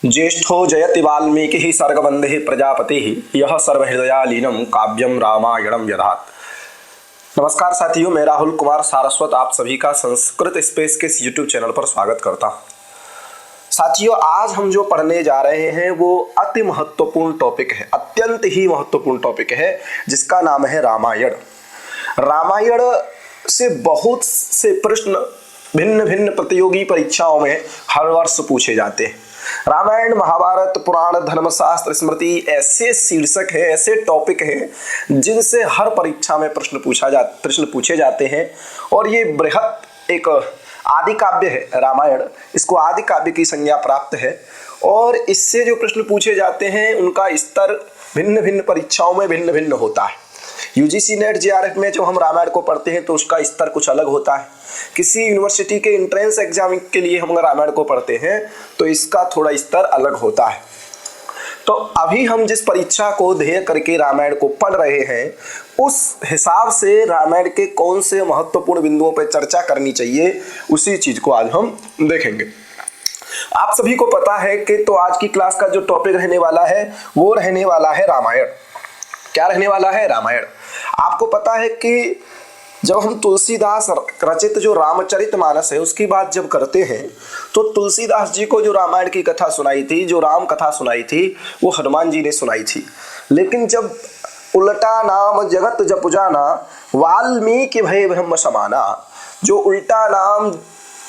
ज्येष्ठो जयति वाल्मीकि सर्गवन्देः प्रजापतिः यः सर्वहृदयालीनं काव्यम रामायणम यथात्। नमस्कार साथियों, मैं राहुल कुमार सारस्वत आप सभी का संस्कृत स्पेस के इस यूट्यूब चैनल पर स्वागत करता हूं। साथियों, आज हम जो पढ़ने जा रहे हैं वो अति महत्वपूर्ण टॉपिक है, अत्यंत ही महत्वपूर्ण टॉपिक है, जिसका नाम है रामायण। रामायण से बहुत से प्रश्न भिन्न भिन्न प्रतियोगी परीक्षाओं में हर वर्ष पूछे जाते हैं। रामायण, महाभारत, पुराण, धर्मशास्त्र, स्मृति ऐसे शीर्षक है, ऐसे टॉपिक हैं जिनसे हर परीक्षा में प्रश्न पूछे जाते हैं। और ये बृहत एक आदि काव्य है रामायण, इसको आदि काव्य की संज्ञा प्राप्त है। और इससे जो प्रश्न पूछे जाते हैं उनका स्तर भिन्न भिन्न परीक्षाओं में भिन्न भिन्न होता है। यूजीसी नेट जेआरएफ में जब हम रामायण को पढ़ते हैं तो उसका स्तर कुछ अलग होता है। किसी यूनिवर्सिटी के एंट्रेंस एग्जाम के लिए हम रामायण को पढ़ते हैं तो इसका थोड़ा स्तर अलग होता है। तो अभी हम जिस परीक्षा को ध्येय करके रामायण को पढ़ रहे हैं उस हिसाब से रामायण के कौन से महत्वपूर्ण बिंदुओं पर चर्चा करनी चाहिए, उसी चीज को आज हम देखेंगे। आप सभी को पता है कि तो आज की क्लास का जो टॉपिक रहने वाला है वो रहने वाला है रामायण। क्या रहने वाला है? रामायण। आपको पता है कि जब हम तुलसीदास रचित जो रामचरितमानस है उसकी बात जब करते हैं तो तुलसीदास जी को जो रामायण की कथा सुनाई थी, जो राम कथा सुनाई थी, वो हनुमान जी ने सुनाई थी। लेकिन जब उल्टा नाम जगत जपु जाना वाल्मीकि भय ब्रह्म समाना, जो उल्टा नाम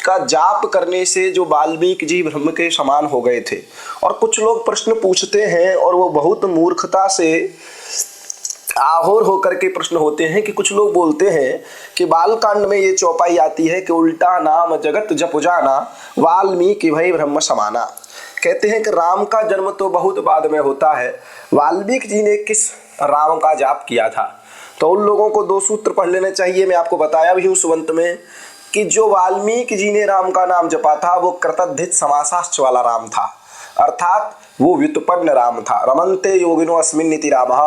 का जाप करने से जो वाल्मीकि जी ब्रह्म के समान हो गए थे। और कुछ लोग प्रश्न पूछते हैं और वो बहुत मूर्खता से आहोर होकर के प्रश्न होते हैं कि कुछ लोग बोलते हैं कि बालकांड में ये चौपाई आती है कि उल्टा नाम जगत जपु जाना वाल्मीकि भय ब्रह्म समाना। कहते हैं कि राम का जन्म तो बहुत बाद में होता है, वाल्मीकि जी ने किस राम का जाप किया था? तो उन लोगों को दो सूत्र पढ़ लेने चाहिए। मैं आपको बताया भी हूँ सुबंत में कि जो वाल्मीकि जी ने राम का नाम जपा था वो कृतधित समासाश्च वाला राम था, अर्थात वो व्युत्पन्न राम था। रमन्ते योगिनो अस्मिन् इति रामः।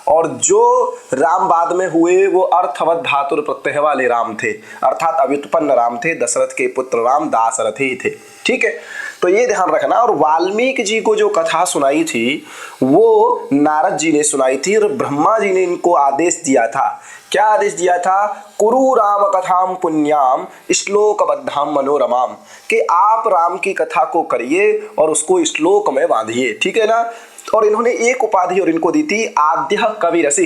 और जो राम बाद में हुए वो अर्थवत धातुर प्रत्यय वाले राम थे, अर्थात अव्युत्पन्न राम थे। दशरथ के पुत्र राम दाशरथी थे। ठीक है, तो ये ध्यान रखना। और वाल्मीकि जी को जो कथा सुनाई थी वो नारद जी ने सुनाई थी और ब्रह्मा जी ने इनको आदेश दिया था। क्या आदेश दिया था? कुरु राम कथाम पुण्याम श्लोकबद्धाम मनोरमाम, कि आप राम की कथा को करिए और उसको श्लोक में बांधिए। ठीक है ना? और इन्होंने एक उपाधि और इनको दी थी आद्य कवि रसी,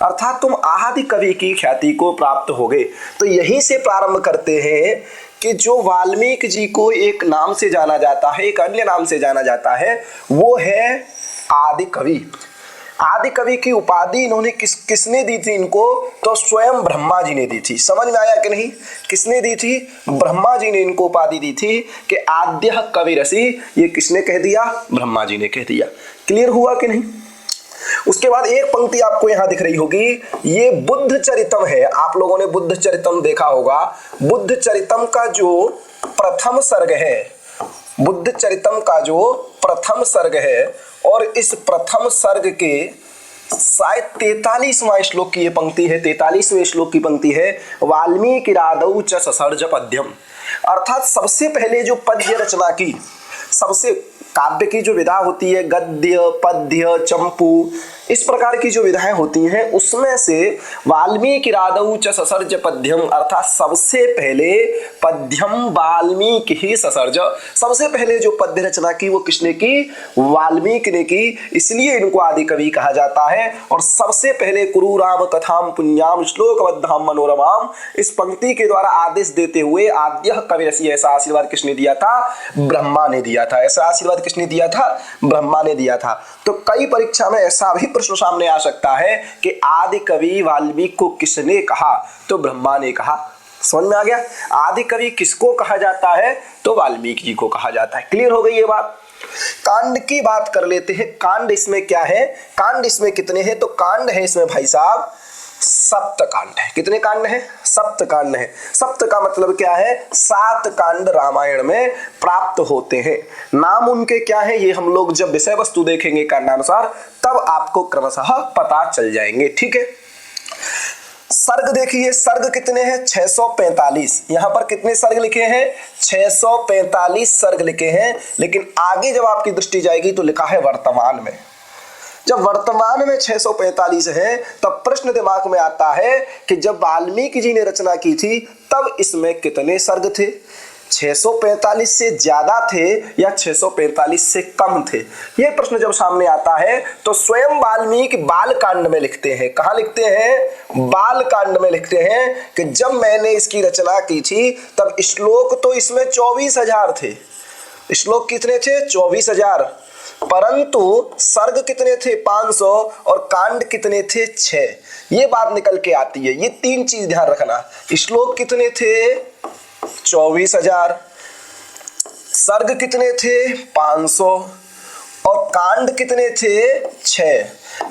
अर्थात तुम आदि कवि की ख्याति को प्राप्त होगे। तो यहीं से प्रारंभ करते हैं कि जो वाल्मीकि जी को एक नाम से जाना जाता है, एक अन्य नाम से जाना जाता है, वो है आदि कवि। आदि कवि की उपाधि इन्होंने किसने दी थी इनको? तो स्वयं ब्रह्मा जी ने दी थी। समझ में आया कि नहीं? किसने दी थी? ब्रह्मा जी ने इनको उपाधि दी थी कि आद्य कवि रसी। ये किसने कह दिया? ब्रह्मा जी ने कह दिया। क्लियर हुआ कि नहीं? उसके बाद एक पंक्ति आपको यहां दिख रही होगी, ये बुद्ध चरितम है। आप लोगों ने बुद्ध चरितम देखा होगा। बुद्ध चरितम का जो प्रथम सर्ग है, बुद्ध चरितम का जो प्रथम सर्ग है, और इस प्रथम सर्ग के शायद 43वां श्लोक की ये पंक्ति है, 43वें श्लोक की पंक्ति है, वाल्मीकि रादौ च ससर्ज पद्यम। अर्थात सबसे पहले जो पद्य रचना की, सबसे काव्य की जो विधा होती है, गद्य, पद्य, चंपू, इस प्रकार की जो विधाएं होती हैं, उसमें से वाल्मीकि रादौ च ससर्ज पद्यम, अर्थात सबसे पहले पद्यम वाल्मीकि ही ससर्ज, सबसे पहले जो पद्य रचना की वो किसने की? वाल्मीकि ने की। इसलिए इनको आदि कवि कहा जाता है। और सबसे पहले कुरु राम कथाम पुण्याम श्लोकबद्धाम मनोरमाम, इस पंक्ति के द्वारा आदेश देते हुए आद्य कवि रसी, ऐसा आशीर्वाद किसने दिया था? ब्रह्मा ने दिया था। ऐसा आशीर्वाद किसने दिया था? ब्रह्मा ने दिया था। तो कई परीक्षा में ऐसा भी प्रश्न सामने आ सकता है कि आदि कवि वाल्मीकि को किसने कहा? तो ब्रह्मा ने कहा। समझ में आ गया? आदि कवि किसको कहा जाता है? तो वाल्मीकि जी को कहा जाता है। क्लियर हो गई ये बात? कांड की बात कर लेते हैं। कांड इसमें क्या है? कांड इसमें कितने हैं? तो कांड है इसमें भाई साहब सप्त कांड है। कितने कांड है? सप्त कांड है। सप्त का मतलब क्या है? 7 कांड रामायण में प्राप्त होते हैं। नाम उनके क्या है ये हम लोग जब विषय वस्तु देखेंगे कांडानुसार तब आपको क्रमशः पता चल जाएंगे। ठीक है, सर्ग देखिए, सर्ग कितने हैं? 645। यहां पर कितने सर्ग लिखे हैं? 645 सर्ग लिखे हैं। लेकिन आगे जब आपकी दृष्टि जाएगी तो लिखा है वर्तमान में। जब वर्तमान में 645 है तब प्रश्न दिमाग में आता है कि जब वाल्मीकि जी ने रचना की थी तब इसमें कितने सर्ग थे? 645 से ज्यादा थे या 645 से कम थे? यह प्रश्न जब सामने आता है तो स्वयं वाल्मीकि बालकांड में लिखते हैं। कहां लिखते हैं? बालकांड में लिखते हैं कि जब मैंने इसकी रचना की थी तब श्लोक तो इसमें 24,000 थे। श्लोक कितने थे? 24,000। परंतु सर्ग कितने थे? 500। और कांड कितने थे? 6। ये बात निकल के आती है। ये तीन चीज ध्यान रखना। श्लोक कितने थे? 24,000। सर्ग कितने थे? 500। और कांड कितने थे? 6।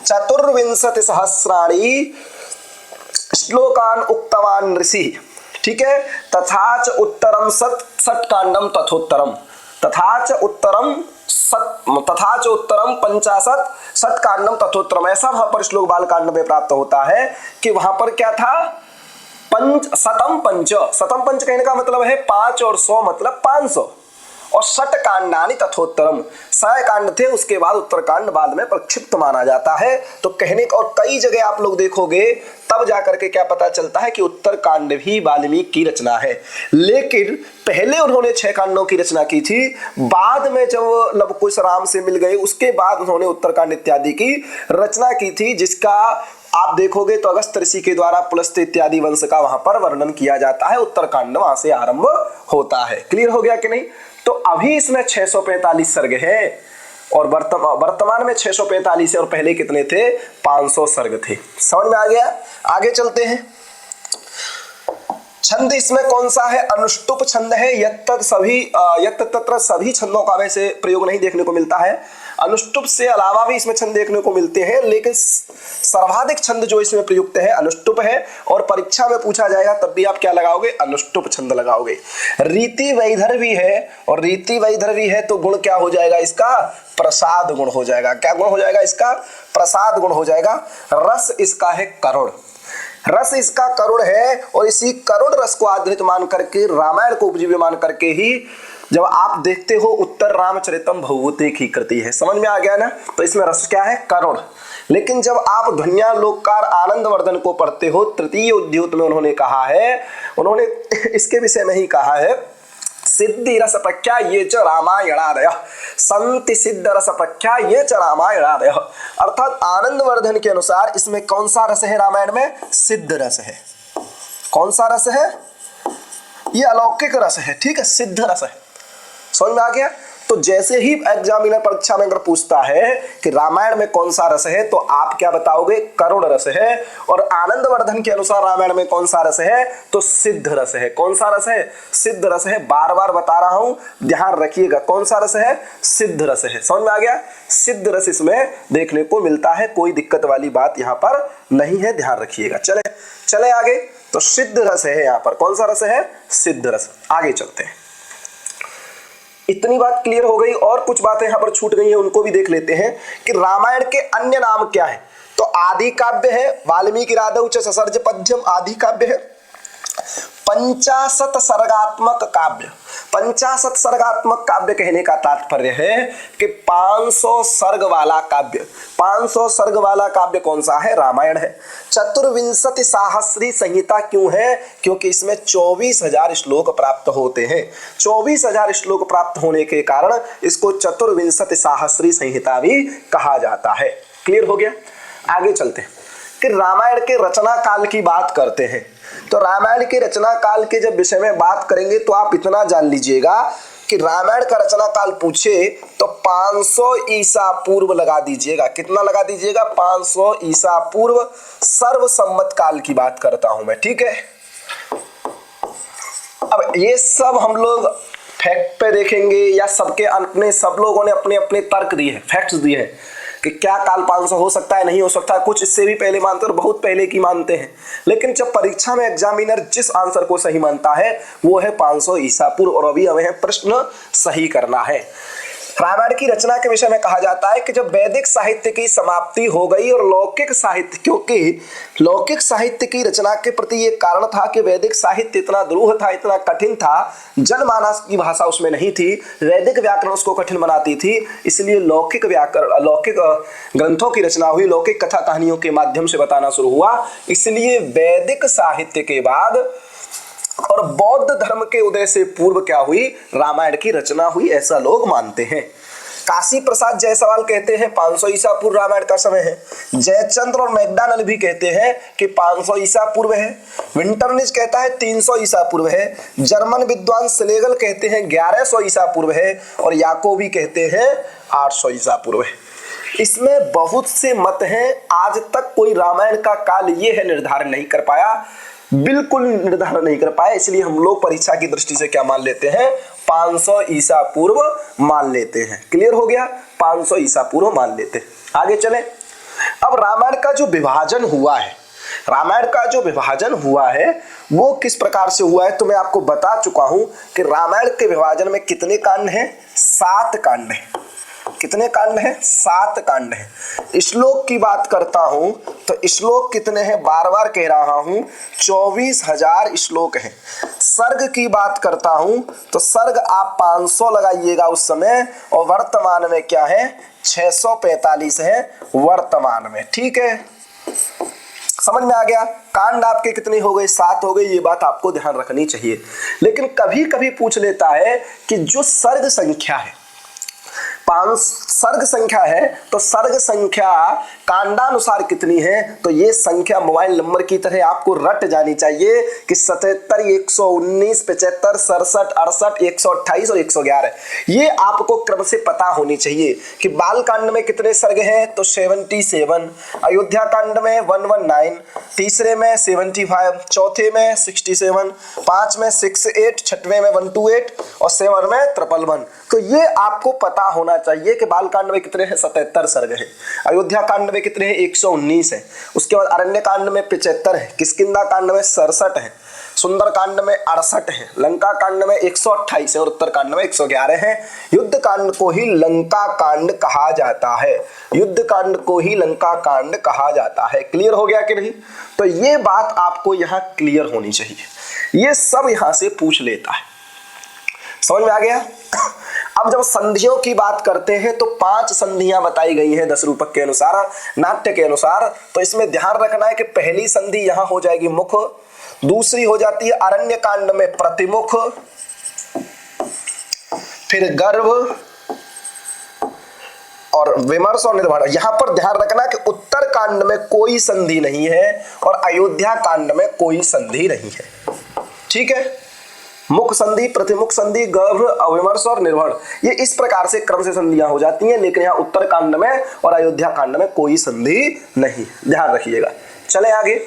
चतुर्विंशति सहस्राणि श्लोकान उक्तवान ऋषि। ठीक है। तथाच उत्तरम सत कांडम तथोत्तरम। तथाच उत्तरम 50 षट्कांडम तथोत्तरम। ऐसा वहां पर श्लोक बालकांड में प्राप्त होता है कि वहां पर क्या था? शतम पंच कहने का मतलब है 5 और 100 मतलब 500। और षट्कांडानि तथोत्तरम, 100 कांड थे, उसके बाद उत्तरकांड बाद में प्रक्षिप्त माना जाता है। तो कहने का, और कई जगह आप लोग देखोगे तब जाकर के क्या पता चलता है कि उत्तरकांड भी वाल्मीकि की रचना है। लेकिन पहले उन्होंने 6 कांडों की रचना की थी। बाद में जब लव कुश राम से मिल गए उसके बाद उन्होंने उत्तरकांड इत्यादि की रचना की थी, जिसका आप देखोगे तो अगस्त ऋषि के द्वारा पुलस्त्य इत्यादि वंश का वहां पर वर्णन किया जाता है। उत्तरकांड वहां से आरंभ होता है। क्लियर हो गया कि नहीं? तो अभी इसमें 645 सर्ग है और वर्तमान में 645 है और पहले कितने थे? 500 सर्ग थे। समझ में आ गया? आगे चलते हैं। छंद इसमें कौन सा है? अनुष्टुप छंद है। यत्त तत्र सभी छंदों का वैसे प्रयोग नहीं देखने को मिलता है। अनुष्टुप से अलावा भी इसमें छंद देखने को मिलते हैं, लेकिन सर्वाधिक छंद जो इसमें प्रयुक्त है अनुष्टुप है। और परीक्षा में पूछा जाएगा तब भी आप क्या लगाओगे? अनुष्टुप छंद लगाओगे। रीति वैधर्वी है, और रीति वैधर्वी है तो गुण क्या हो जाएगा इसका? प्रसाद गुण हो जाएगा। क्या गुण हो जाएगा इसका? प्रसाद गुण हो जाएगा। रस इसका है करुण। रस इसका करुण है और इसी करुण रस को आधारित मान करके, रामायण को उपजीव्य मान करके ही जब आप देखते हो उत्तर रामचरितम भगवती की कृति है। समझ में आ गया ना? तो इसमें रस क्या है? करुण। लेकिन जब आप ध्वन्यालोककार आनंदवर्धन को पढ़ते हो, तृतीय उद्योत में उन्होंने कहा है, उन्होंने इसके विषय में ही कहा है, सिद्धि रस प्रख्या ये च रामायणादय, संति सिद्ध रस प्रख्या ये च रामायणादय। अर्थात आनंदवर्धन के अनुसार इसमें कौन सा रस है? रामायण में सिद्ध रस है। कौन सा रस है? ये अलौकिक रस है। ठीक है, सिद्ध रस है। समझ में आ गया? तो जैसे ही एग्जामिनर परीक्षा में अगर पूछता है कि रामायण में कौन सा रस है, तो आप क्या बताओगे? करुण रस है। और आनंदवर्धन के अनुसार रामायण में कौन सा रस है? तो सिद्ध रस है। कौन सा रस है? सिद्ध रस है। बार बार बता रहा हूं, ध्यान रखिएगा। कौन सा रस है? सिद्ध रस है। समझ में आ गया? सिद्ध रस इसमें देखने को मिलता है। कोई दिक्कत वाली बात यहाँ पर नहीं है, ध्यान रखिएगा। चले आगे। तो सिद्ध रस है यहाँ पर। कौन सा रस है? सिद्ध रस। आगे चलते हैं। इतनी बात क्लियर हो गई। और कुछ बातें यहाँ पर छूट गई हैं, उनको भी देख लेते हैं कि रामायण के अन्य नाम क्या है। तो आदि काव्य है, वाल्मीकि राधौ च ससर्ज पद्यम आदि काव्य है। 50 सर्गात्मक काव्य। 50 सर्गात्मक काव्य कहने का तात्पर्य है कि 500 सर्ग वाला काव्य। 500 सर्ग वाला काव्य कौन सा है? रामायण है। चतुर्विंशति सहस्री संहिता क्यों है? क्योंकि इसमें 24,000 श्लोक प्राप्त होते हैं। 24,000 श्लोक प्राप्त होने के कारण इसको चतुर्विंशति सहस्री संहिता भी कहा जाता है। क्लियर हो गया? आगे चलते हैं कि रामायण के रचना काल की बात करते हैं। तो रामायण के रचना काल के जब विषय में बात करेंगे तो आप इतना जान लीजिएगा कि रामायण का रचना काल पूछे तो 500 ईसा पूर्व लगा दीजिएगा। कितना लगा दीजिएगा? 500 ईसा पूर्व। सर्वसम्मत काल की बात करता हूं मैं। ठीक है, अब ये सब हम लोग फैक्ट पे देखेंगे या सबके अपने, सब लोगों ने अपने अपने तर्क दिए हैं, फैक्ट्स दिए हैं कि क्या काल 500 हो सकता है, नहीं हो सकता। कुछ इससे भी पहले मानते हैं और बहुत पहले की मानते हैं। लेकिन जब परीक्षा में एग्जामिनर जिस आंसर को सही मानता है वो है 500 ईसा पूर्व। और अभी हमें प्रश्न सही करना है। रामायण की रचना के विषय में कहा जाता है कि जब वैदिक साहित्य की समाप्ति हो गई और लौकिक साहित्य, क्योंकि लौकिक साहित्य की रचना के प्रति ये कारण था कि वैदिक साहित्य इतना दुरूह था, इतना कठिन था, जनमानस की भाषा उसमें नहीं थी, वैदिक व्याकरण उसको कठिन बनाती थी, इसलिए लौकिक व्याकरण, लौकिक ग्रंथों की रचना हुई, लौकिक कथा कहानियों के माध्यम से बताना शुरू हुआ। इसलिए वैदिक साहित्य के बाद और बौद्ध धर्म के उदय से पूर्व क्या हुई, रामायण की रचना हुई, ऐसा लोग मानते हैं। काशी प्रसाद जायसवाल कहते हैं 500 ईसा पूर्व रामायण का समय है। जयचंद्र और मैकडॉनल्ड भी कहते हैं कि 500 ईसा पूर्व है। विंटरनिच कहता है 300 ईसा पूर्व है। जर्मन विद्वान स्लेगल कहते हैं 1100 ईसा पूर्व है और याकोबी कहते हैं 800 ईसा पूर्व है। इसमें बहुत से मत हैं, आज तक कोई रामायण का काल ये है निर्धारण नहीं कर पाया, बिल्कुल निर्धारण नहीं कर पाया। इसलिए हम लोग परीक्षा की दृष्टि से क्या मान लेते हैं, 500 ईसा पूर्व मान लेते हैं। क्लियर हो गया, 500 ईसा पूर्व मान लेते हैं। आगे चले। अब रामायण का जो विभाजन हुआ है, रामायण का जो विभाजन हुआ है वो किस प्रकार से हुआ है, तो मैं आपको बता चुका हूं कि रामायण के विभाजन में कितने कांड हैं, 7 कांड हैं। कितने कांड हैं, 7 कांड हैं। श्लोक की बात करता हूं तो श्लोक कितने हैं, बार बार कह रहा हूं 24,000 श्लोक हैं। सर्ग की बात करता हूं तो सर्ग आप 500 लगाइएगा उस समय, और वर्तमान में क्या है, 645 है वर्तमान में। ठीक है, समझ में आ गया। कांड आपके कितने हो गए, 7 हो गए, ये बात आपको ध्यान रखनी चाहिए। लेकिन कभी कभी पूछ लेता है कि जो सर्ग संख्या है, 5 सर्ग संख्या है, तो सर्ग संख्या कांडानुसार कितनी है, तो ये संख्या मोबाइल नंबर की तरह आपको रट जानी चाहिए कि 77, 119, 75, 67, 68, 128 और 111। ये आपको क्रम से पता होनी चाहिए कि बाल कांड में कितने सर्ग हैं, तो 77, अयोध्या कांड में 119, तीसरे में 75, चौथे में 67, 5 में 68, छठवें में 128 और 7 में 53। तो ये आपको पता होना चाहिए कि बाल कांड में कितने हैं, 77 सर्ग हैं। अयोध्या कांड में कितने हैं, 119 है। उसके बाद अरण्य कांड में 75 है, किष्किंधा कांड में 67 है, सुंदर कांड में 68 है, लंका कांड में 128 है और उत्तर कांड में 111 है। युद्ध कांड को ही लंका कांड कहा जाता है, युद्ध कांड को ही लंका कांड कहा जाता है। क्लियर हो गया कि नहीं, तो ये बात आपको यहाँ क्लियर होनी चाहिए। ये सब यहाँ से पूछ लेता है, समझ में आ गया। अब जब संधियों की बात करते हैं तो 5 संधियां बताई गई हैं 10 रूपक के अनुसार, नाट्य के अनुसार। तो इसमें ध्यान रखना है कि पहली संधि यहां हो जाएगी मुख, दूसरी हो जाती है अरण्य कांड में प्रतिमुख, फिर गर्भ और विमर्श और निर्भर। यहां पर ध्यान रखना कि उत्तर कांड में कोई संधि नहीं है और अयोध्या कांड में कोई संधि नहीं है। ठीक है, मुख संधि, प्रतिमुख संधि, गर्भ, अविमर्श और निर्भर, ये इस प्रकार से क्रम से संधियां हो जाती हैं। लेकिन यहाँ उत्तर कांड में और अयोध्या कांड में कोई संधि नहीं, ध्यान रखिएगा। चले आगे।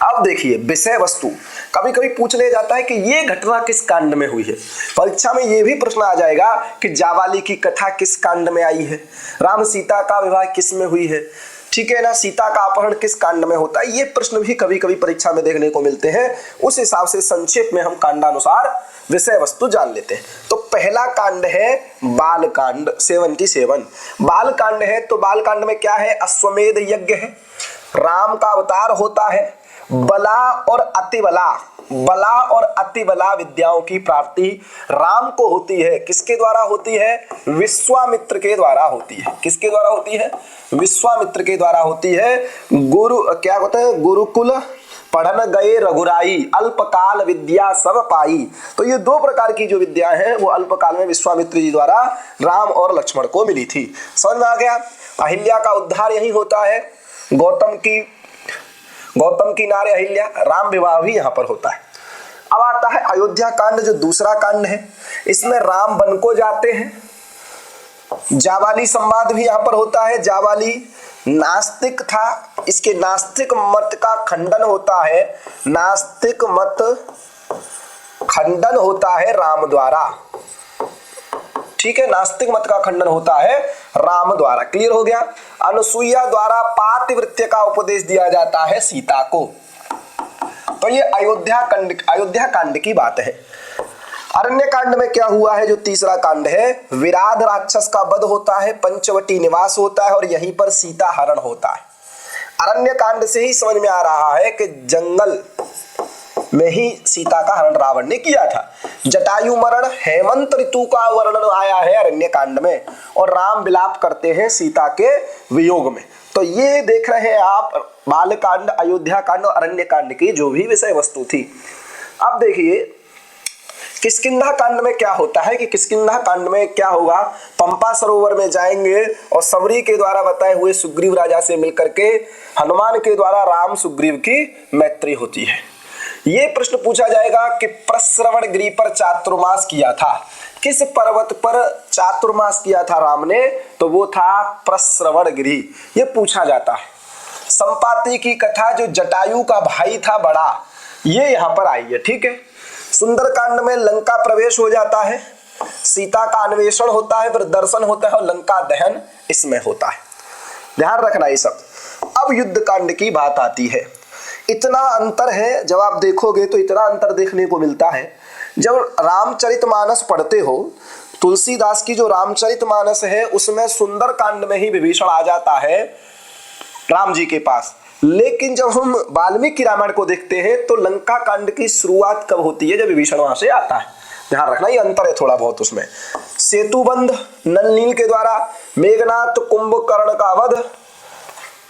अब देखिए विषय वस्तु, कभी कभी पूछ ले जाता है कि ये घटना किस कांड में हुई है। परीक्षा में ये भी प्रश्न आ जाएगा कि जावाली की कथा किस कांड में आई है, राम सीता का विवाह किस में हुई है, ठीक है ना, सीता का अपहरण किस कांड में होता है। ये प्रश्न भी कभी कभी परीक्षा में देखने को मिलते हैं। उस हिसाब से संक्षेप में हम कांडानुसार विषय वस्तु जान लेते हैं। तो पहला कांड है बाल कांड 77। बाल कांड है तो बाल कांड में क्या है, अश्वमेध यज्ञ है, राम का अवतार होता है, बला और अतिबला, बला और अतिबला विद्याओं की प्राप्ति राम को होती है। किसके द्वारा होती है, विश्वामित्र के द्वारा होती है। किसके द्वारा होती है, विश्वामित्र के द्वारा होती है। गुरु क्या होता है, गुरुकुल पढ़न गए रघुराई, अल्पकाल विद्या सब पाई। तो ये 2 प्रकार की जो विद्या है वो अल्पकाल में विश्वामित्र जी द्वारा राम और लक्ष्मण को मिली थी। समझ में आ गया। अहिल्या का उद्धार यही होता है, गौतम की नारी अहिल्या, राम विवाह भी यहाँ पर होता है। अब आता है अयोध्या कांड जो दूसरा कांड है, इसमें राम वन को जाते हैं, जावाली संवाद भी यहाँ पर होता है। जावाली नास्तिक था, इसके नास्तिक मत का खंडन होता है, नास्तिक मत खंडन होता है राम द्वारा। ठीक है, नास्तिक मत का खंडन होता है राम द्वारा। क्लियर हो गया। अनुसुईया द्वारा पातिव्रत्य का उपदेश दिया जाता है सीता को। तो ये अयोध्या कांड की बात है। अरण्य कांड में क्या हुआ है, जो तीसरा कांड है, विराध राक्षस का वध होता है, पंचवटी निवास होता है और यहीं पर सीता हरण होता है। अरण्य कांड से ही समझ में आ रहा है कि जंगल में ही सीता का हरण रावण ने किया था। जटायु मरण, हेमंत ऋतु का वर्णन आया है अरण्य कांड में, और राम विलाप करते हैं सीता के वियोग में। तो ये देख रहे हैं आप बाल कांड, अयोध्या कांड और अरण्य कांड की जो भी विषय वस्तु थी। अब देखिए किष्किंधा कांड में क्या होता है कि किष्किंधा कांड में क्या होगा, पंपा सरोवर में जाएंगे और सबरी के द्वारा बताए हुए सुग्रीव राजा से मिलकर के हनुमान के द्वारा राम सुग्रीव की मैत्री होती है। ये प्रश्न पूछा जाएगा कि प्रश्रवण गिरि पर चातुर्मास किया था, किस पर्वत पर चातुर्मास किया था राम ने, तो वो था प्रश्रवण गिरि, ये पूछा जाता है। संपाति की कथा, जो जटायु का भाई था बड़ा, ये यहाँ पर आई है, ठीक है। सुंदरकांड में लंका प्रवेश हो जाता है, सीता का अन्वेषण होता है, फिर दर्शन होता है और लंका दहन इसमें होता है, ध्यान रखना ये सब। अब युद्ध कांड की बात आती है। इतना अंतर है, जब आप देखोगे तो इतना अंतर देखने को मिलता है। जब रामचरितमानस पढ़ते हो, तुलसीदास की जो रामचरितमानस है उसमें सुंदर कांड में ही विभीषण आ जाता है राम जी के पास, लेकिन जब हम वाल्मीकि रामायण को देखते हैं तो लंका कांड की शुरुआत कब होती है, जब विभीषण वहां से आता है। ध्यान रखना ये अंतर है थोड़ा बहुत उसमें। सेतुबंध नल नील के द्वारा, मेघनाथ कुंभकर्ण का वध,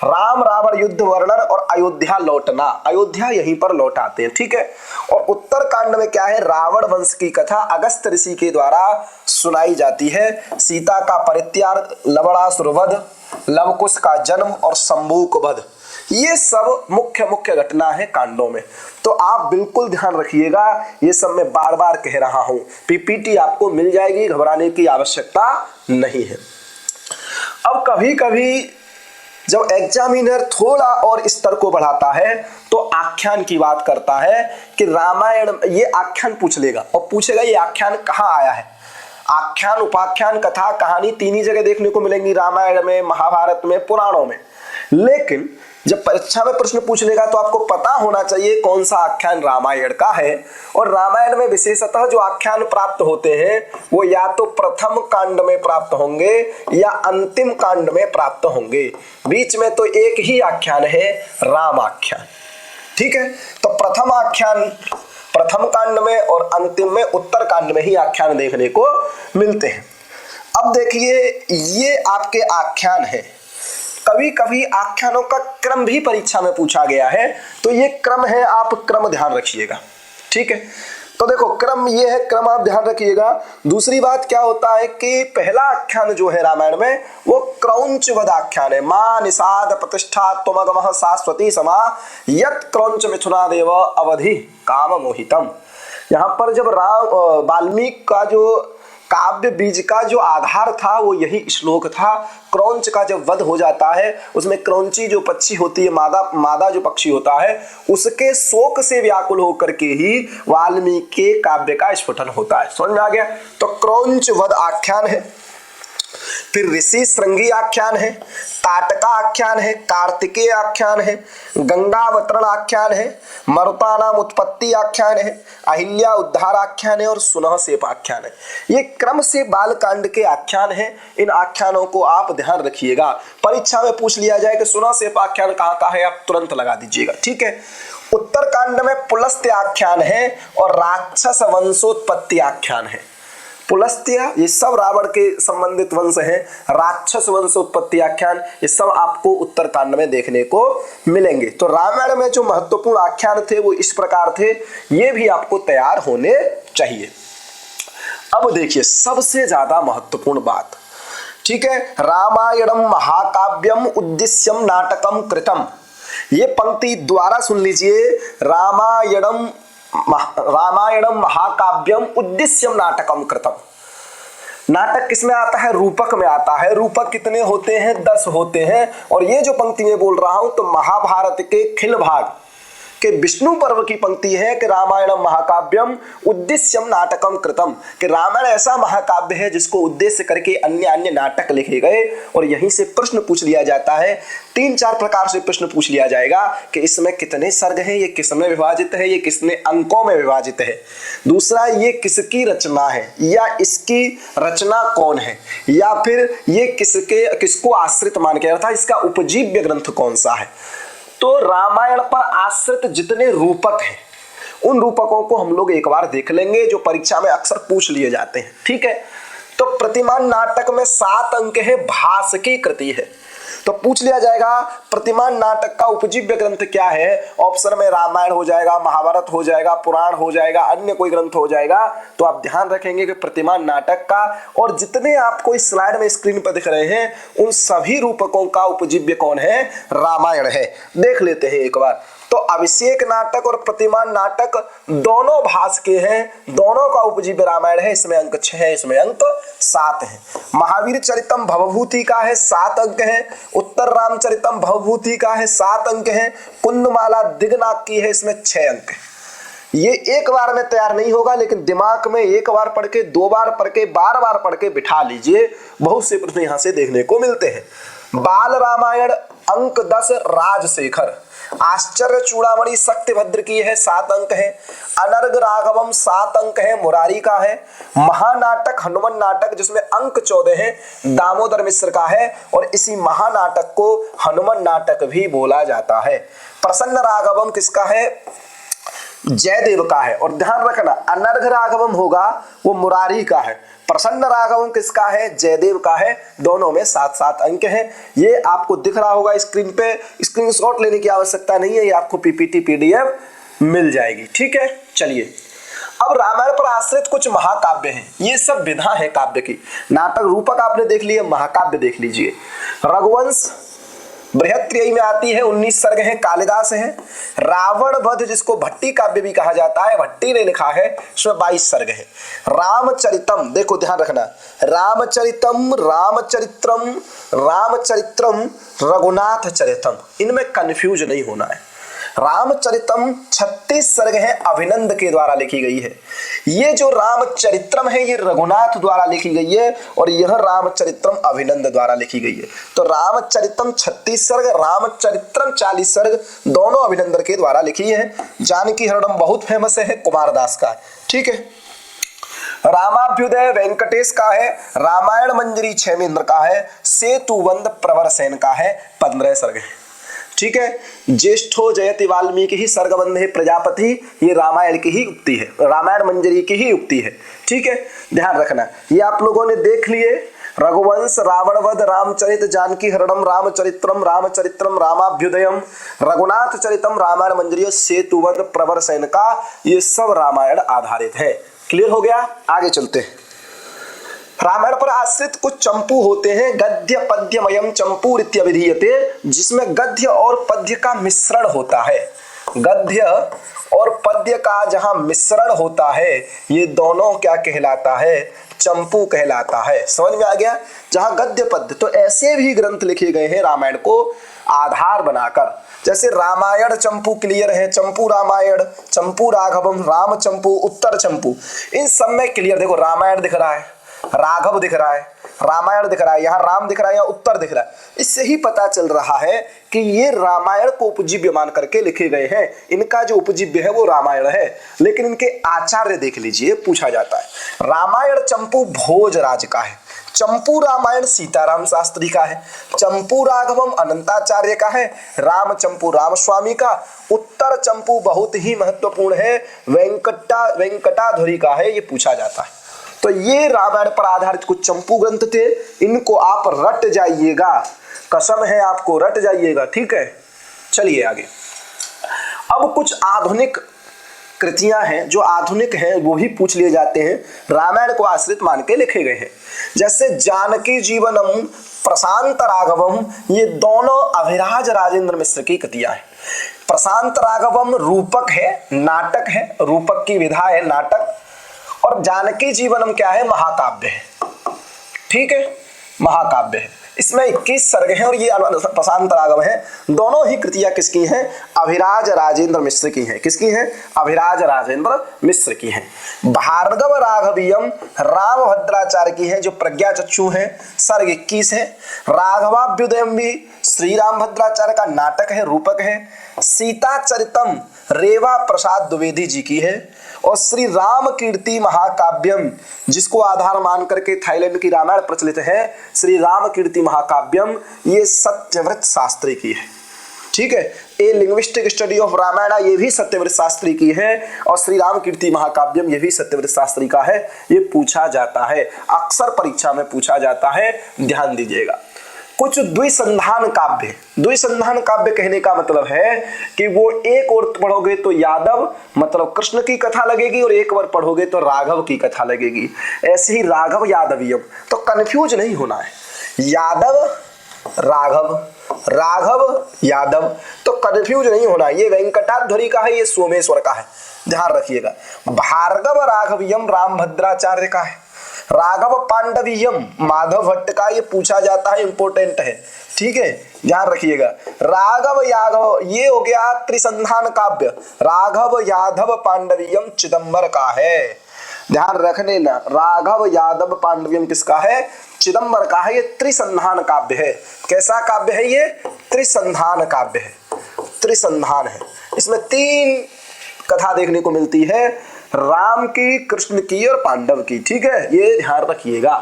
राम रावण युद्ध वर्णन और अयोध्या लौटना, अयोध्या यहीं पर लौट आते हैं, ठीक है। और उत्तर कांड में क्या है, रावण वंश की कथा अगस्त ऋषि के द्वारा सुनाई जाती है। सीता का परित्याग, लवणासुर वध, लवकुश का जन्म और शंभू का वध, ये सब मुख्य मुख्य घटना है कांडों में। तो आप बिल्कुल ध्यान रखिएगा, ये सब मैं बार बार कह रहा हूं, पीपीटी आपको मिल जाएगी, घबराने की आवश्यकता नहीं है। अब कभी कभी जब एग्जामिनर थोड़ा और स्तर को बढ़ाता है तो आख्यान की बात करता है कि रामायण, ये आख्यान पूछ लेगा और पूछेगा ये आख्यान कहाँ आया है। आख्यान, उपाख्यान, कथा, कहानी तीन ही जगह देखने को मिलेंगी, रामायण में, महाभारत में, पुराणों में। लेकिन जब परीक्षा में प्रश्न पूछ लेगा तो आपको पता होना चाहिए कौन सा आख्यान रामायण का है। और रामायण में विशेषतः जो आख्यान प्राप्त होते हैं वो या तो प्रथम कांड में प्राप्त होंगे या अंतिम कांड में प्राप्त होंगे, बीच में तो एक ही आख्यान है, राम आख्यान, ठीक है। तो प्रथम आख्यान प्रथम कांड में और अंतिम में उत्तर कांड में ही आख्यान देखने को मिलते हैं। अब देखिए ये आपके आख्यान है। कभी कभी आख्यानों का क्रम भी परीक्षा में पूछा गया है, तो ये क्रम है, आप क्रम ध्यान रखिएगा, ठीक है। तो देखो क्रम ये है, क्रम आप ध्यान रखिएगा। दूसरी बात क्या होता है कि पहला आख्यान जो है रामायण में वो क्रौंच वध आख्यान है। मां निषाद प्रतिष्ठा त्वमगमः शाश्वती समा यत् क्रौंच मिथुनादेव अवधि काम मोहितम। यहाँ पर जब वाल्मीकि का जो काव्य बीज का जो आधार था वो यही श्लोक था। क्रौंच का जब वध हो जाता है, उसमें क्रौंची जो पक्षी होती है, मादा जो पक्षी होता है, उसके शोक से व्याकुल होकर के ही वाल्मीकि के काव्य का स्फुटन होता है। समझ में आ गया? तो क्रौंच वध आख्यान है, फिर ऋषि श्रृंगी आख्यान है, ताटका आख्यान है, कार्तिकेय आख्यान है, गंगावतरण आख्यान है, मरुतानाम उत्पत्ति आख्यान है, अहिल्या उद्धार आख्यान है और सुनह सेप आख्यान है। ये क्रम से बालकांड के आख्यान है। इन आख्यानों को आप ध्यान रखिएगा। परीक्षा में पूछ लिया जाए कि सुनह सेप आख्यान कहाँ का है, आप तुरंत लगा दीजिएगा, ठीक है। उत्तर कांड में पुलस्त्य आख्यान है और राक्षस वंशोत्पत्ति आख्यान है। पुलस्त्य ये सब रावण के संबंधित वंश हैं, राक्षस वंशोत्पत्ति आख्यान ये सब आपको उत्तर कांड में देखने को मिलेंगे। तो रामायण में जो महत्वपूर्ण आख्यान थे वो इस प्रकार थे, ये भी आपको तैयार होने चाहिए। अब देखिए सबसे ज्यादा महत्वपूर्ण बात, ठीक है, रामायणम महाकाव्यम उद्देश्यम नाटकम कृतम। ये पंक्ति द्वारा सुन लीजिए, रामायणम महाकाव्यम उद्देश्यम नाटकम कृतम। नाटक किसमें आता है? रूपक में आता है। रूपक कितने होते हैं? 10 होते हैं। और ये जो पंक्ति में बोल रहा हूं तो महाभारत के खिल भाग कि विष्णु पर्व की पंक्ति है कि रामायणम महाकाव्यम उद्देश्यम नाटकम कृतम, कि रामायण ऐसा महाकाव्य है जिसको उद्देश्य करके अन्य अन्य नाटक लिखे गए। और यहीं से प्रश्न पूछ लिया जाता है, 3-4 प्रकार से प्रश्न पूछ लिया जाएगा कि इसमें कितने सर्ग हैं, ये किसमें विभाजित है, ये किसने अंकों में विभाजित है। दूसरा, ये किसकी रचना है या इसकी रचना कौन है, या फिर ये किसको आश्रित मान के अर्थात इसका उपजीव्य ग्रंथ कौन सा है। तो रामायण पर आश्रित जितने रूपक हैं उन रूपकों को हम लोग एक बार देख लेंगे, जो परीक्षा में अक्सर पूछ लिए जाते हैं। ठीक है, तो प्रतिमान नाटक में 7 अंक है, भास की कृति है। तो पूछ लिया जाएगा प्रतिमान नाटक का उपजीव्य ग्रंथ क्या है। ऑप्शन में रामायण हो जाएगा, महाभारत हो जाएगा, पुराण हो जाएगा, अन्य कोई ग्रंथ हो जाएगा। तो आप ध्यान रखेंगे कि प्रतिमान नाटक का, और जितने आपको इस स्लाइड में स्क्रीन पर दिख रहे हैं उन सभी रूपकों का उपजीव्य कौन है, रामायण है। देख लेते हैं एक बार। तो अभिषेक नाटक और प्रतिमान नाटक दोनों भास के हैं, दोनों का उपजीव्य रामायण है। इसमें अंक 6 है, इसमें अंक 7 है। महावीर चरितम भवभूति का है, 7 अंक है। उत्तर रामचरितम भवभूति का है, 7 अंक है। कुंदमाला दिग्नाग की है, इसमें 6 अंक है। ये एक बार में तैयार नहीं होगा, लेकिन दिमाग में एक बार पढ़ के, 2 बार पढ़ के, बार बार पढ़ के बिठा लीजिए। बहुत से प्रश्न यहां से देखने को मिलते हैं। बाल रामायण अंक 10 राजशेखर। आश्चर्य चूड़ामणि शक्तिभद्र की है, 7 अंक है। अनर्ग राघवम 7 अंक है, मुरारी का है। महानाटक हनुमान नाटक जिसमें अंक 14 है, दामोदर मिश्र का है। और इसी महानाटक को हनुमान नाटक भी बोला जाता है। प्रसन्न राघवम किसका है, जयदेव का है। और ध्यान रखना, अनर्घ राघवम होगा वो मुरारी का है, प्रसन्न राघवम किसका है, जयदेव का है। दोनों में 7-7 अंक हैं। ये आपको दिख रहा होगा स्क्रीन पे, स्क्रीनशॉट लेने की आवश्यकता नहीं है, ये आपको पीपीटी पीडीएफ मिल जाएगी। ठीक है, चलिए अब रामायण पर आश्रित कुछ महाकाव्य हैं। ये सब विधा है काव्य की। नाटक रूपक आपने देख लिए, महाकाव्य देख लीजिए। रघुवंश बृहत्त्रयी में आती है, 19 सर्ग हैं, कालिदास है। रावण वध जिसको भट्टी काव्य भी कहा जाता है, भट्टी ने लिखा है, इसमें 22 सर्ग है। रामचरितम, देखो ध्यान रखना, रामचरितम, रामचरित्रम, रामचरित्रम, रघुनाथ चरितम, इनमें कंफ्यूज नहीं होना है। रामचरितम 36 सर्ग है, अभिनंद के द्वारा लिखी गई है। ये जो रामचरित्रम है ये रघुनाथ द्वारा लिखी गई है, और यह रामचरित्रम अभिनंद द्वारा लिखी गई है। तो रामचरितम 36 सर्ग, रामचरित्रम 40 सर्ग, दोनों अभिनंद के द्वारा लिखी है। जानकी हरणम बहुत फेमस है, कुमारदास का है। ठीक है, रामाभ्युदय वेंकटेश का है। रामायण मंजरी क्षेमेंद्र का है। सेतुवंद प्रवर सेन का है, 15 सर्ग है। ठीक है, ज्येष्ठो जयति वाल्मीकि ही सर्गबंधे प्रजापति, ये रामायण की ही उक्ति है, रामायण मंजरी की ही उक्ति है। ठीक है, ध्यान रखना, ये आप लोगों ने देख लिए। रघुवंश, रावणवध, रामचरित, जानकी हरणम, रामचरित्रम, रामचरित्रम, रामाभ्युदयम, रघुनाथ चरितम, रामायण मंजरी, सेतुवंद प्रवर सेन का, ये सब रामायण आधारित है। क्लियर हो गया, आगे चलते हैं। रामायण पर आश्रित कुछ चंपू होते हैं। गद्य पद्यमयम चंपूरित्यभिधीयते, जिसमें गद्य और पद्य का मिश्रण होता है। गद्य और पद्य का जहां मिश्रण होता है, ये दोनों क्या कहलाता है, चंपू कहलाता है। समझ में आ गया, जहां गद्य पद्य, तो ऐसे भी ग्रंथ लिखे गए हैं रामायण को आधार बनाकर। जैसे रामायण चंपू क्लियर है, चंपू रामायण, चंपू राघवम, राम चंपू, उत्तर चंपू, इन सब में क्लियर। देखो रामायण दिख रहा है, राघव दिख रहा है, रामायण दिख रहा है, यहाँ राम दिख रहा है, यहाँ उत्तर दिख रहा है। इससे ही पता चल रहा है कि ये रामायण को उपजीव्य मान करके लिखे गए हैं। इनका जो उपजीव्य है वो रामायण है। लेकिन इनके आचार्य देख लीजिए, पूछा जाता है। रामायण चंपू भोजराज का है, चंपू रामायण सीताराम शास्त्री का है, चंपू राघवम अनंताचार्य का है, राम चंपू रामस्वामी का, उत्तर चंपू बहुत ही महत्वपूर्ण है, वेंकटाधुरी का है, ये पूछा जाता है। तो ये रामायण पर आधारित कुछ चंपू ग्रंथ थे, इनको आप रट जाइएगा, कसम है आपको रट जाइएगा। ठीक है, चलिए आगे। अब कुछ आधुनिक कृतियां हैं, जो आधुनिक हैं वो ही पूछ लिए जाते हैं, रामायण को आश्रित मान के लिखे गए हैं। जैसे जानकी जीवनम, प्रशांत राघवम, ये दोनों अभिराज राजेंद्र मिश्र की कृतियां हैं। प्रशांत राघवम रूपक है, नाटक है, रूपक की विधा है नाटक, और जानकी जीवनम क्या है, महाकाव्य है। ठीक है, महाकाव्य है। इसमें 21 सर्ग हैं और ये प्रशांतरागम है। दोनों ही कृतियां किसकी हैं? अभिराज राजेंद्र मिश्र की हैं। किसकी हैं? अभिराज राजेंद्र मिश्र की हैं। भार्गव राघवियम रामभद्राचार्य की है, जो प्रज्ञा चक्षु है, सर्ग 21 है। राघवाभ्युदयम भी श्री रामभद्राचार्य का नाटक है, रूपक है। सीता चरितम रेवा प्रसाद द्विवेदी जी की है। और श्री राम कीर्ति महाकाव्यम, जिसको आधार मान करके थाईलैंड की रामायण प्रचलित है, श्री राम कीर्ति महाकाव्यम, ये सत्यव्रत शास्त्री की है। ठीक है, ए लिंग्विस्टिक स्टडी ऑफ रामायण, ये भी सत्यव्रत शास्त्री की है। और श्री राम कीर्ति महाकाव्यम, ये भी सत्यव्रत शास्त्री का है। ये पूछा जाता है, अक्सर परीक्षा में पूछा जाता है, ध्यान दीजिएगा। कुछ द्विसंधान काव्य, द्विसंधान काव्य कहने का मतलब है कि वो एक ओर पढ़ोगे तो यादव मतलब कृष्ण की कथा लगेगी और एक बार पढ़ोगे तो राघव की कथा लगेगी। ऐसे ही राघव यादवियम, तो कंफ्यूज नहीं होना है। यादव राघव, राघव यादव, तो कंफ्यूज नहीं होना। ये वेंकटाध्वरी का है, ये सोमेश्वर का है, ध्यान रखिएगा। भार्गव राघवियम रामभद्राचार्य का है। राघव पांडवियम माधव भट्ट का, ये पूछा जाता है, इंपोर्टेंट है। ठीक है, ध्यान रखिएगा। राघव यादव, ये हो गया त्रिसंधान काव्य। राघव यादव पांडवियम चिदंबर का है, ध्यान रखने ना। राघव यादव पांडवियम किसका है? चिदंबर का है। ये त्रिसंधान काव्य है। कैसा काव्य है ये? त्रिसंधान काव्य है, त्रिसंधान है। इसमें 3 कथा देखने को मिलती है, राम की, कृष्ण की और पांडव की। ठीक है, ये ध्यान रखिएगा।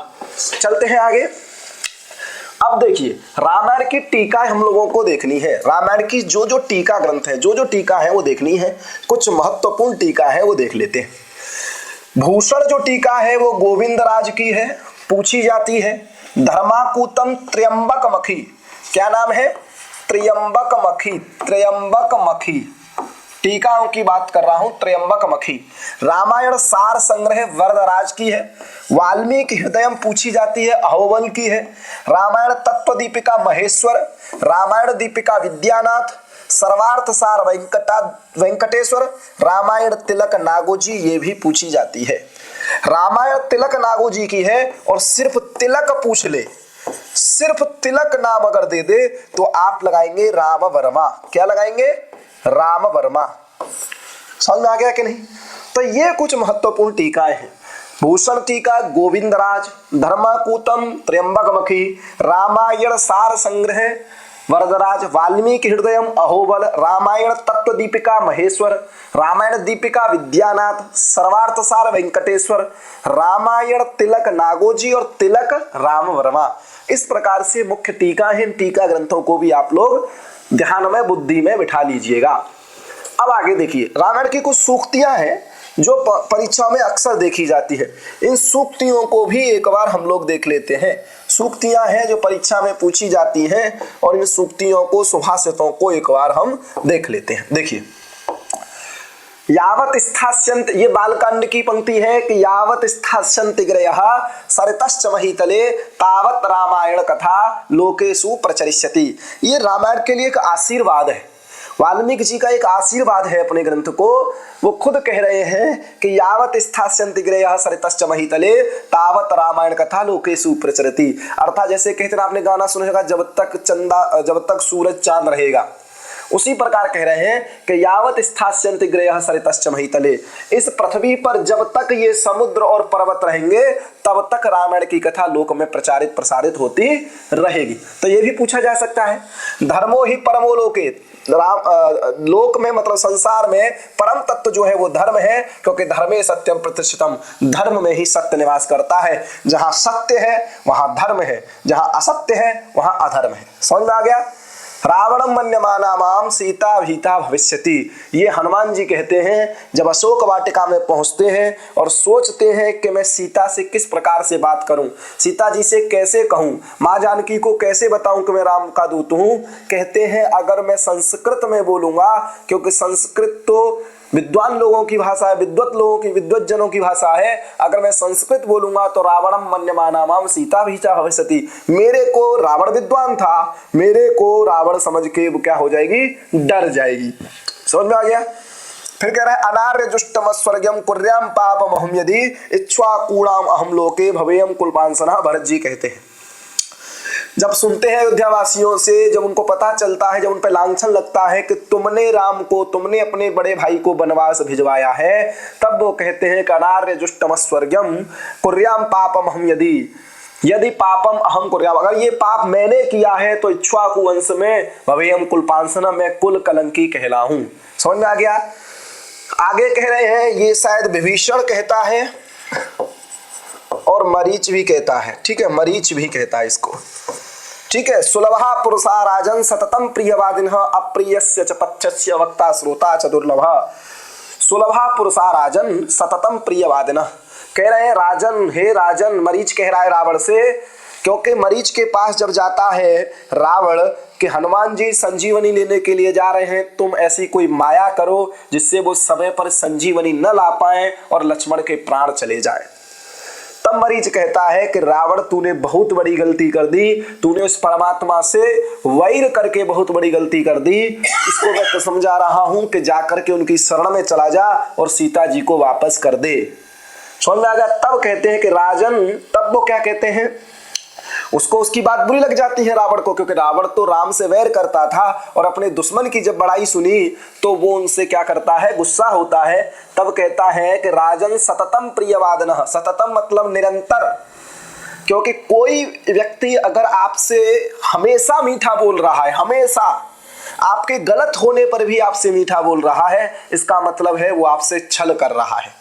चलते हैं आगे। अब देखिए, रामायण की टीका हम लोगों को देखनी है। रामायण की जो जो टीका ग्रंथ है, जो जो टीका है वो देखनी है। कुछ महत्वपूर्ण टीका है वो देख लेते हैं। भूषण जो टीका है वो गोविंद राज की है, पूछी जाती है। धर्माकूतम त्र्यंबक मखी, क्या नाम है? त्र्यंबक मखी, त्र्यंबक मखी, टीकाओं की बात कर रहा हूं, त्र्यंबक मखी। रामायण सार संग्रह वरदराज की है। वाल्मीकि हृदयम पूछी जाती है, अहोबल की है। रामायण तत्व दीपिका महेश्वर, रामायण दीपिका विद्यानाथ, सर्वार्थ सार वेंकटेश्वर, रामायण तिलक नागोजी, ये भी पूछी जाती है। रामायण तिलक नागोजी की है और सिर्फ तिलक पूछ ले, सिर्फ तिलक नाम अगर दे दे तो आप लगाएंगे राम वर्मा। क्या लगाएंगे? राम वर्मा। समझ में आ गया कि नहीं? तो ये कुछ महत्वपूर्ण टीकाएं हैं। भूषण टीका गोविंदराज, धर्माकूतम त्र्यंबक मखी, रामायण सार संग्रह वरदराज, वाल्मीकि हृदयम अहोबल, रामायण तत्व दीपिका महेश्वर, रामायण दीपिका विद्यानाथ, सर्वार्थ सार वेंकटेश्वर, रामायण तिलक नागोजी और तिलक राम वर्मा। इस प्रकार से मुख्य टीका है। इन टीका ग्रंथों को भी आप लोग ध्यान में, बुद्धि में बिठा लीजिएगा। अब आगे देखिए, रामायण की कुछ सूक्तियां हैं जो परीक्षा में अक्सर देखी जाती है। इन सूक्तियों को भी एक बार हम लोग देख लेते हैं। सूक्तियां हैं जो परीक्षा में पूछी जाती हैं और इन सूक्तियों को, सुभाषितों को एक बार हम देख लेते हैं। देखिए, यावत स्थास्यन्त, ये बालकांड की पंक्ति है कि यावत स्थास्यन्ति गिरयः सरितश्च महीतले तावत रामायण कथा लोकेषु प्रचरिष्यति। ये रामायण के लिए एक आशीर्वाद है। वाल्मीकि जी का एक आशीर्वाद है अपने ग्रंथ को। वो खुद कह रहे हैं कि यावत स्थास्यन्ति गिरयः सरितश्च महीतले तावत रामायण कथा लोकेषु प्रचरति। अर्थात जैसे कहते हैं, आपने गाना सुना होगा, जब तक सूरज चांद रहेगा, उसी प्रकार कह रहे हैं कि यावत स्थास्यन्ति गिरयः सरितश्च महीतले, इस पृथ्वी पर जब तक ये समुद्र और पर्वत रहेंगे तब तक रामायण की कथा लोक में प्रचारित प्रसारित होती रहेगी। तो ये भी पूछा जा सकता है। धर्मो ही परमो लोके, लोक में मतलब संसार में परम तत्व जो है वो धर्म है, क्योंकि धर्मे सत्यम प्रतिष्ठितम, धर्म में ही सत्य निवास करता है। जहां सत्य है वहां धर्म है, जहां असत्य है वहां अधर्म है। समझ में आ गया? रावणम मन्यमाना माम सीता भीता भविष्यति, ये हनुमान जी कहते हैं जब अशोक वाटिका में पहुंचते हैं और सोचते हैं कि मैं सीता से किस प्रकार से बात करूं, सीता जी से कैसे कहूं, माँ जानकी को कैसे बताऊं कि मैं राम का दूत हूं। कहते हैं अगर मैं संस्कृत में बोलूंगा, क्योंकि संस्कृत तो विद्वान लोगों की भाषा है, विद्वत लोगों की, विद्वत जनों की भाषा है, अगर मैं संस्कृत बोलूंगा तो रावणम मन्यमाना माम सीता भीता भविष्यति, मेरे को रावण विद्वान था, मेरे को रावण समझ के क्या हो जाएगी? डर जाएगी। समझ में आ गया? फिर कह रहा है अनार्य जुष्टम स्वर्गम कुर्याम पापम अहम यदि इच्छ्वाकूणाम अहम लोके भवेयम कुलपांसना, भरत जी कहते हैं। जब सुनते हैं अयोध्या वासियों से, जब उनको पता चलता है, जब उन पर लांछन लगता है कि तुमने राम को, तुमने अपने बड़े भाई को वनवास भिजवाया है, तब वो कहते हैं कि अनार्य जुष्टम स्वर्गम कुर्याम पापम हम यदि पापम अहम कुर्याम, अगर ये पाप मैंने किया है तो इक्ष्वाकु वंश में भवेयम कुलपांसना, मैं कुल कलंकी कहलाऊं। समझ में आ गया। आगे कह रहे हैं, ये शायद विभीषण कहता है और मरीच भी कहता है, ठीक है, मरीच भी कहता है इसको, ठीक है। सुलभा पुरुषा राजन सततम प्रियवादिनः अप्रियस्य च पथ्यस्य वक्ता श्रोता च दुर्लभः। सुलभा पुरुषा राजन सततम प्रियवादिनः, कह रहे हैं राजन, हे राजन, मरीच कह रहा है रावण से, क्योंकि मरीच के पास जब जाता है रावण कि हनुमान जी संजीवनी लेने के लिए जा रहे हैं, तुम ऐसी कोई माया करो जिससे वो समय पर संजीवनी न ला पाए और लक्ष्मण के प्राण चले जाए। तब मरीच कहता है कि रावण, तूने बहुत बड़ी गलती कर दी, तूने उस परमात्मा से वैर करके बहुत बड़ी गलती कर दी। इसको मैं तो समझा रहा हूं कि जाकर के उनकी शरण में चला जा और सीता जी को वापस कर दे। समझ में आ गया। तब कहते हैं कि राजन, तब वो क्या कहते हैं, उसको उसकी बात बुरी लग जाती है रावण को, क्योंकि रावण तो राम से वैर करता था और अपने दुश्मन की जब बड़ाई सुनी तो वो उनसे क्या करता है, गुस्सा होता है। तब कहता है कि राजन सततम प्रियवादनः, सततम मतलब निरंतर, क्योंकि कोई व्यक्ति अगर आपसे हमेशा मीठा बोल रहा है, हमेशा आपके गलत होने पर भी आपसे मीठा बोल रहा है, इसका मतलब है वो आपसे छल कर रहा है।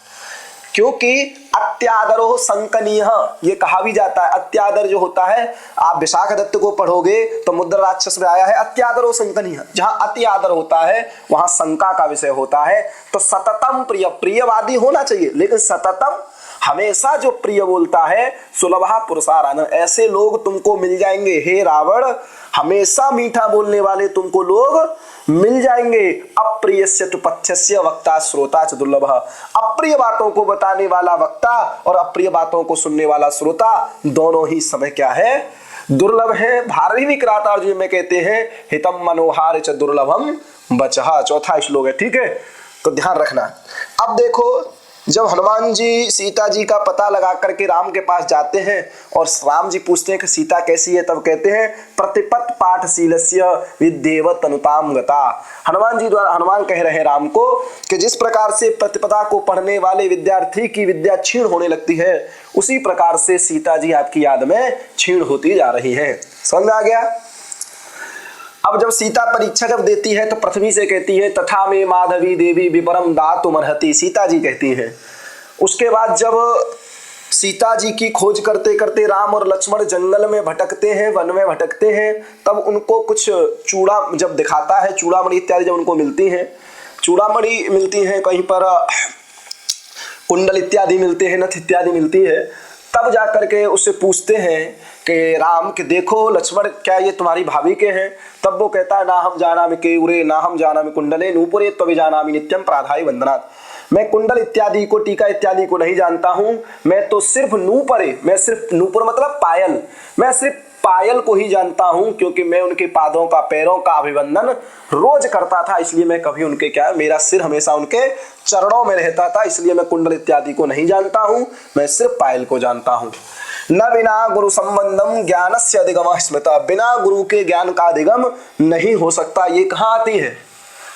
क्योंकि अत्यादरो संकनीय, ये कहा भी जाता है, अत्यादर जो होता है, आप विशाखदत्त को पढ़ोगे तो मुद्रा राक्षस में आया है अत्यादरो संकनीय, जहां अति आदर होता है वहां शंका का विषय होता है। तो सततम प्रिय, प्रियवादी होना चाहिए, लेकिन सततम हमेशा जो प्रिय बोलता है, सुलभा पुरुषारान, ऐसे लोग तुमको मिल जाएंगे हे रावण, हमेशा मीठा बोलने वाले तुमको लोग मिल जाएंगे। अप्रियस्य तु पथ्यस्य वक्ता श्रोता च दुर्लभः, अप्रिय बातों को बताने वाला वक्ता और अप्रिय बातों को सुनने वाला श्रोता, दोनों ही समय क्या है, दुर्लभ है। भारती विक्रातार्जुन में कहते हैं हितम मनोहार च दुर्लभम बचहा, चौथा श्लोक है, ठीक है, तो ध्यान रखना। अब देखो, जब हनुमान जी सीता जी का पता लगा करके राम के पास जाते हैं और राम जी पूछते हैं कि सीता कैसी है, तब कहते हैं प्रतिपत पाठशीलस्य विद्येव तनुताम गता। हनुमान जी द्वारा, हनुमान कह रहे हैं राम को कि जिस प्रकार से प्रतिपदा को पढ़ने वाले विद्यार्थी की विद्या क्षीण होने लगती है, उसी प्रकार से सीता जी आपकी याद में क्षीण होती जा रही है। समझ में आ गया। अब जब सीता परीक्षा जब देती है तो पृथ्वी से कहती है तथा में माधवी देवी विपरम दातुमर्हति, सीता जी कहती हैं। उसके बाद जब सीता जी की खोज करते करते राम और लक्ष्मण जंगल में भटकते हैं, वन में भटकते हैं, तब उनको कुछ चूड़ा जब दिखाता है, चूड़ामणि इत्यादि जब उनको मिलती हैं, चूड़ामणि मिलती हैं, कहीं पर कुंडल इत्यादि मिलते हैं, नथ इत्यादि मिलती है, तब जाकर के उससे पूछते हैं कि राम के देखो लक्ष्मण, क्या ये तुम्हारी भाभी के हैं? तब वो कहता है ना हम जानामि केयूरे ना हम जानामि कुंडले नूपुरे त्वभिजानामि नित्यम प्राधाय वंदनात्। मैं कुंडल इत्यादि को, टीका इत्यादि को नहीं जानता हूँ, मैं तो सिर्फ नूपुरे, मैं सिर्फ नूपुर मतलब पायल, मैं सिर्फ पायल को ही जानता हूं, क्योंकि मैं उनके पादों का, पैरों का अभिवंदन रोज करता था, इसलिए मैं कभी उनके, क्या मेरा सिर हमेशा उनके चरणों में रहता था, इसलिए मैं कुंडल इत्यादि को नहीं जानता हूं, मैं सिर्फ पायल को जानता हूं। न बिना गुरु संबंधम ज्ञानस्य अधिगम स्मृता, बिना गुरु के ज्ञान का अधिगम नहीं हो सकता। ये कहाँ आती है?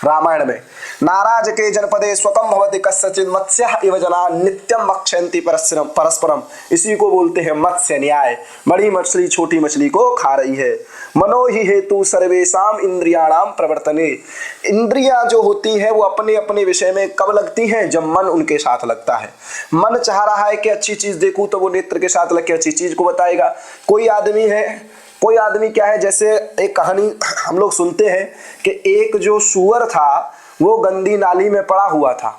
रामायण में। नाराज के जनपदे स्वतम भवति कस्यचित् मत्स्यः इव जना नित्यम भक्षयन्ति परस्परम, इसी को बोलते हैं मत्स्य न्याय। बड़ी मछली छोटी मछली को खा रही है। मनो ही हेतु सर्वेषाम इंद्रियाणाम प्रवर्तने, इंद्रियां जो होती हैं वो अपने अपने विषय में कब लगती हैं? जब मन उनके साथ लगता है। मन चाह रहा है कि अच्छी चीज देखूं तो वो नेत्र के साथ लग के अच्छी चीज को बताएगा। कोई आदमी क्या है, जैसे एक कहानी हम लोग सुनते हैं कि एक जो सूअर था वो गंदी नाली में पड़ा हुआ था।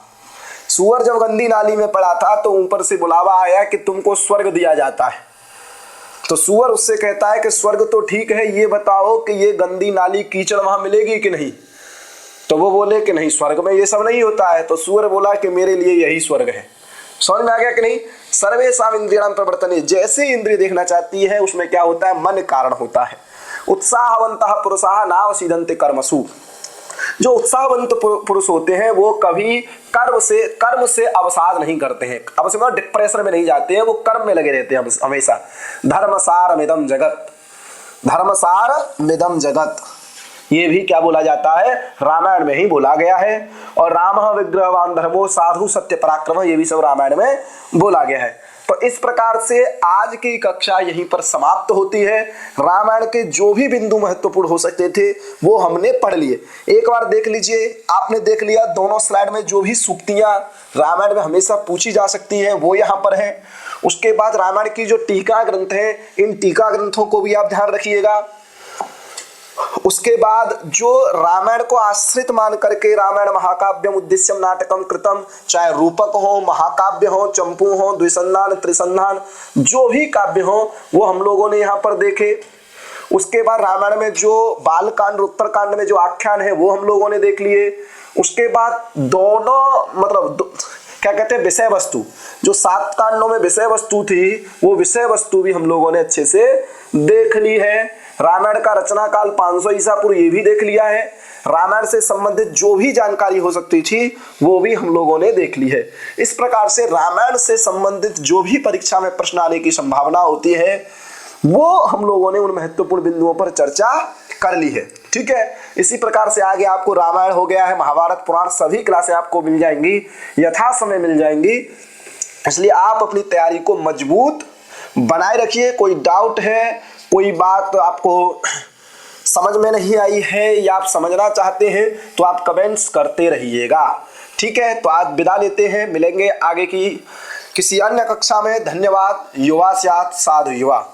सूअर जब गंदी नाली में पड़ा था तो ऊपर से बुलावा आया कि तुमको स्वर्ग दिया जाता है। तो सूअर उससे कहता है कि स्वर्ग तो ठीक है, ये बताओ कि ये गंदी नाली कीचड़ वहां मिलेगी कि नहीं? तो वो बोले कि नहीं, स्वर्ग में ये सब नहीं होता है। तो सूअर बोला कि मेरे लिए यही स्वर्ग है। समझ में आ गया कि नहीं? सर्वेषां इंद्रियाणां प्रवर्तने, जैसे इंद्रिय देखना चाहती है उसमें क्या होता है? मन कारण होता है। उत्साहवन्तः पुरुषाः नावसीदन्ते कर्मसु, जो उत्साहवंत पुरुष होते हैं वो कभी कर्म से अवसाद नहीं करते हैं, अब से डिप्रेशन में नहीं जाते हैं, वो कर्म में लगे रहते हैं हमेशा। धर्मसारमिदं जगत, धर्मसार मिदम जगत, ये भी क्या बोला जाता है, रामायण में ही बोला गया है। और राम विग्रहवान धर्मो साधु सत्य पराक्रम, ये भी सब रामायण में बोला गया है। तो इस प्रकार से आज की कक्षा यहीं पर समाप्त होती है। रामायण के जो भी बिंदु महत्वपूर्ण हो सकते थे वो हमने पढ़ लिए। एक बार देख लीजिए, आपने देख लिया दोनों स्लाइड में जो भी सूक्तियां रामायण में हमेशा पूछी जा सकती है वो यहाँ पर है। उसके बाद रामायण की जो टीका ग्रंथ है, इन टीका ग्रंथों को भी आप ध्यान रखिएगा। उसके बाद जो रामायण को आश्रित मान करके रामायण महाकाव्यम उद्देश्यम नाटकम कृतम, चाहे रूपक हो, महाकाव्य हो, चंपू हो, द्विसंधान त्रिसंधान, जो भी काव्य हो वो हम लोगों ने यहाँ पर देखे। उसके बाद रामायण में जो बाल कांड उत्तरकांड में जो आख्यान है वो हम लोगों ने देख लिए। उसके बाद दोनों क्या कहते हैं, विषय वस्तु, जो 7 कांडों में विषय वस्तु थी वो विषय वस्तु भी हम लोगों ने अच्छे से देख ली है। रामायण का रचना काल 500 ईसा पूर्व, ये भी देख लिया है। रामायण से संबंधित जो भी जानकारी हो सकती थी वो भी हम लोगों ने देख ली है। इस प्रकार से रामायण से संबंधित जो भी परीक्षा में प्रश्न आने की संभावना होती है वो हम लोगों ने उन महत्वपूर्ण बिंदुओं पर चर्चा कर ली है। ठीक है, इसी प्रकार से आगे आपको रामायण हो गया है, महाभारत, पुराण, सभी क्लासें आपको मिल जाएंगी, यथा समय मिल जाएंगी। इसलिए आप अपनी तैयारी को मजबूत बनाए रखिए। कोई डाउट है, कोई बात आपको समझ में नहीं आई है या आप समझना चाहते हैं तो आप कमेंट्स करते रहिएगा। ठीक है, तो आज विदा लेते हैं, मिलेंगे आगे की किसी अन्य कक्षा में। धन्यवाद। युवा स्यात् साधु युवा।